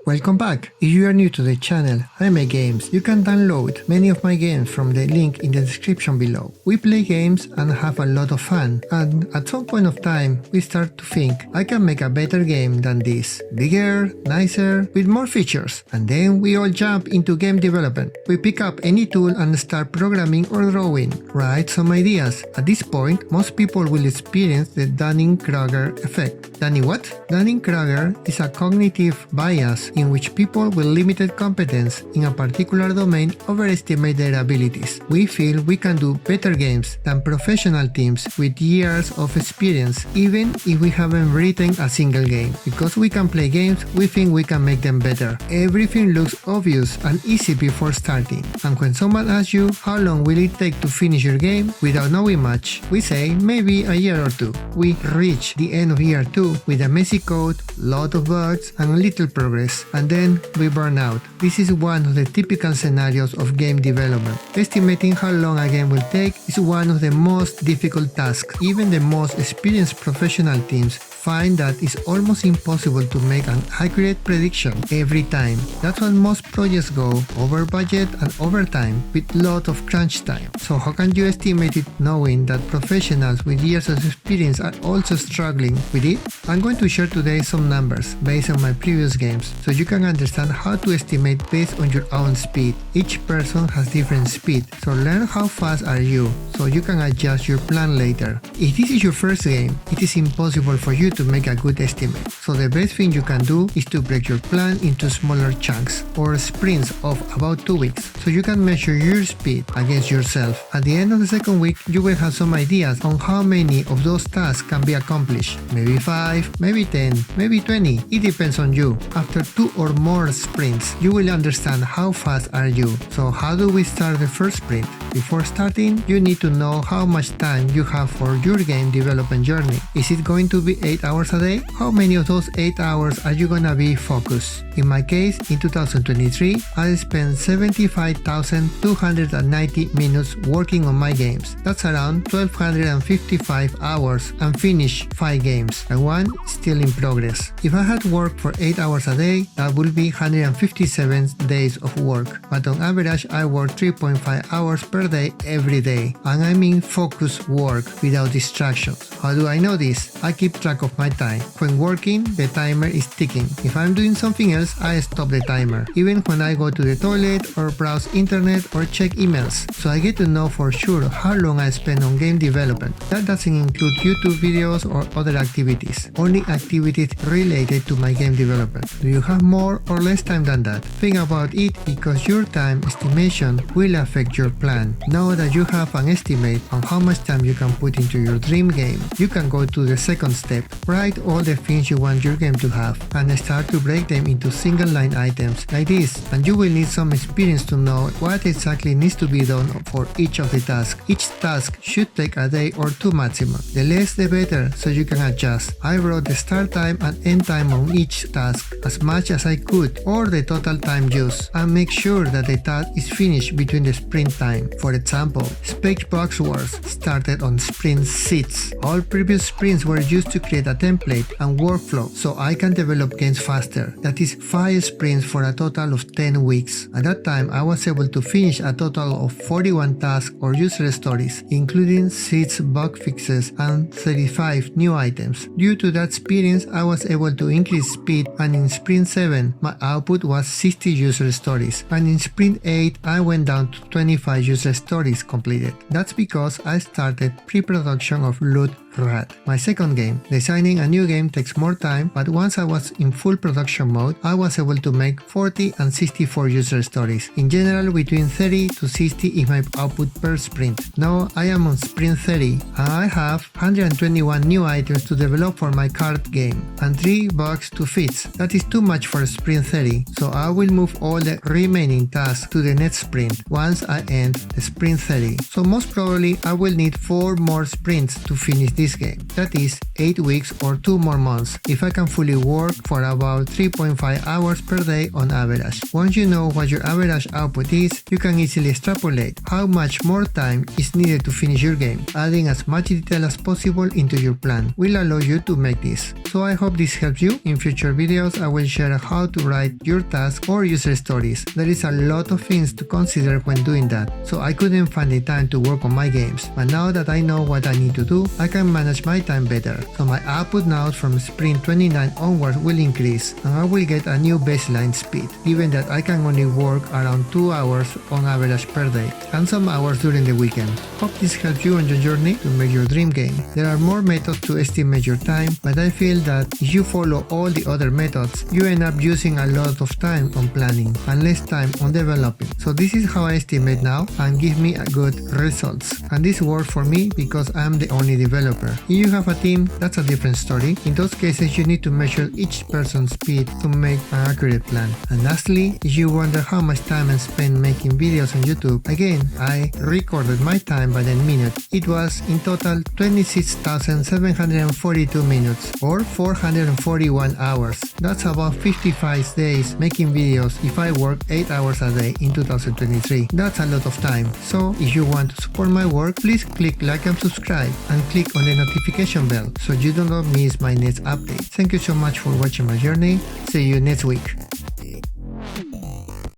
Welcome back! If you are new to the channel, I make games. You can download many of my games from the link in the description below. We play games and have a lot of fun, and at some point of time we start to think I can make a better game than this. Bigger, nicer, with more features. And then we all jump into game development. We pick up any tool and start programming or drawing. Write some ideas. At this point, most people will experience the Dunning-Kruger Effect. Dunning-Kruger is a cognitive bias in which people with limited competence in a particular domain overestimate their abilities. We feel we can do better games than professional teams with years of experience, even if we haven't written a single game. Because we can play games, we think we can make them better. Everything looks obvious and easy before starting. And when someone asks you how long will it take to finish your game without knowing much, we say maybe a year or two. We reach the end of year 2 with a messy code, lot of bugs, and little progress. And then we burn out. This is one of the typical scenarios of game development. Estimating how long a game will take is one of the most difficult tasks. Even the most experienced professional teams find that it's almost impossible to make an accurate prediction every time. That's why most projects go over budget and over time with lot of crunch time. So how can you estimate it knowing that professionals with years of experience are also struggling with it? I'm going to share today some numbers based on my previous games so you can understand how to estimate based on your own speed. Each person has different speed, so learn how fast are you so you can adjust your plan later. If this is your first game, it is impossible for you to make a good estimate. So the best thing you can do is to break your plan into smaller chunks or sprints of about 2 weeks so you can measure your speed against yourself. At the end of the second week, you will have some ideas on how many of those tasks can be accomplished. Maybe 5, maybe 10, maybe 20. It depends on you. After 2 or more sprints, you will understand how fast are you. So how do we start the first sprint? Before starting, you need to know how much time you have for your game development journey. Is it going to be 8 hours a day? How many of those 8 hours are you gonna be focused? In my case, in 2023, I spent 75,290 minutes working on my games. That's around 1,255 hours and finished 5 games, and one still in progress. If I had worked for 8 hours a day, that would be 157 days of work. But on average, I work 3.5 hours per day every day, and I mean focused work without distractions. How do I know this? I keep track of my time. When working, the timer is ticking. If I'm doing something else, I stop the timer, even when I go to the toilet or browse internet or check emails. So I get to know for sure how long I spend on game development. That doesn't include YouTube videos or other activities, only activities related to my game development. Do you have more or less time than that? Think about it, because your time estimation will affect your plan. Now that you have an estimate on how much time you can put into your dream game, you can go to the second step. Write all the things you want your game to have and start to break them into single line items like this, and you will need some experience to know what exactly needs to be done for each of the tasks. Each task should take a day or 2 maximum. The less the better, so you can adjust. I wrote the start time and end time on each task as much as I could, or the total time used, and make sure that the task is finished between the sprint time. For example, Spec Wars started on sprint 6. All previous sprints were used to create a template and workflow so I can develop games faster. That is 5 sprints for a total of 10 weeks. At that time, I was able to finish a total of 41 tasks or user stories, including 6 bug fixes and 35 new items. Due to that experience, I was able to increase speed, and in sprint 7, my output was 60 user stories, and in sprint 8, I went down to 25 user stories completed. That's because I started pre-production of Loot Rat, my second game. Designing a new game takes more time, but once I was in full production mode, I was able to make 40 and 64 user stories. In general, between 30 to 60 is my output per sprint. Now I am on sprint 30, and I have 121 new items to develop for my card game, and 3 bugs to fix. That is too much for sprint 30, so I will move all the remaining tasks to the next sprint once I end the sprint 30. So most probably I will need 4 more sprints to finish this game. That is 8 weeks weeks or 2 more months if I can fully work for about 3.5 hours per day on average. Once you know what your average output is, you can easily extrapolate how much more time is needed to finish your game. Adding as much detail as possible into your plan will allow you to make this. So I hope this helps you. In future videos I will share how to write your tasks or user stories. There is a lot of things to consider when doing that, so I couldn't find the time to work on my games, but now that I know what I need to do, I can manage my time better. So my output now from Sprint 29 onwards will increase, and I will get a new baseline speed, given that I can only work around 2 hours on average per day, and some hours during the weekend. Hope this helps you on your journey to make your dream game. There are more methods to estimate your time, but I feel that if you follow all the other methods, you end up using a lot of time on planning and less time on developing. So this is how I estimate now and give me a good results. And this works for me because I'm the only developer. If you have a team, that's a different story. In those cases, you need to measure each person's speed to make an accurate plan. And lastly, if you wonder how much time I spend making videos on YouTube, again, I recorded my time by the minute. It was in total 26,742 minutes or 441 hours. That's about 55 days making videos if I work 8 hours a day in 2023. That's a lot of time. So if you want to support my work, please click like and subscribe and click on the notification bell so you don't miss my next update. Thank you so much for watching my journey. See you next week.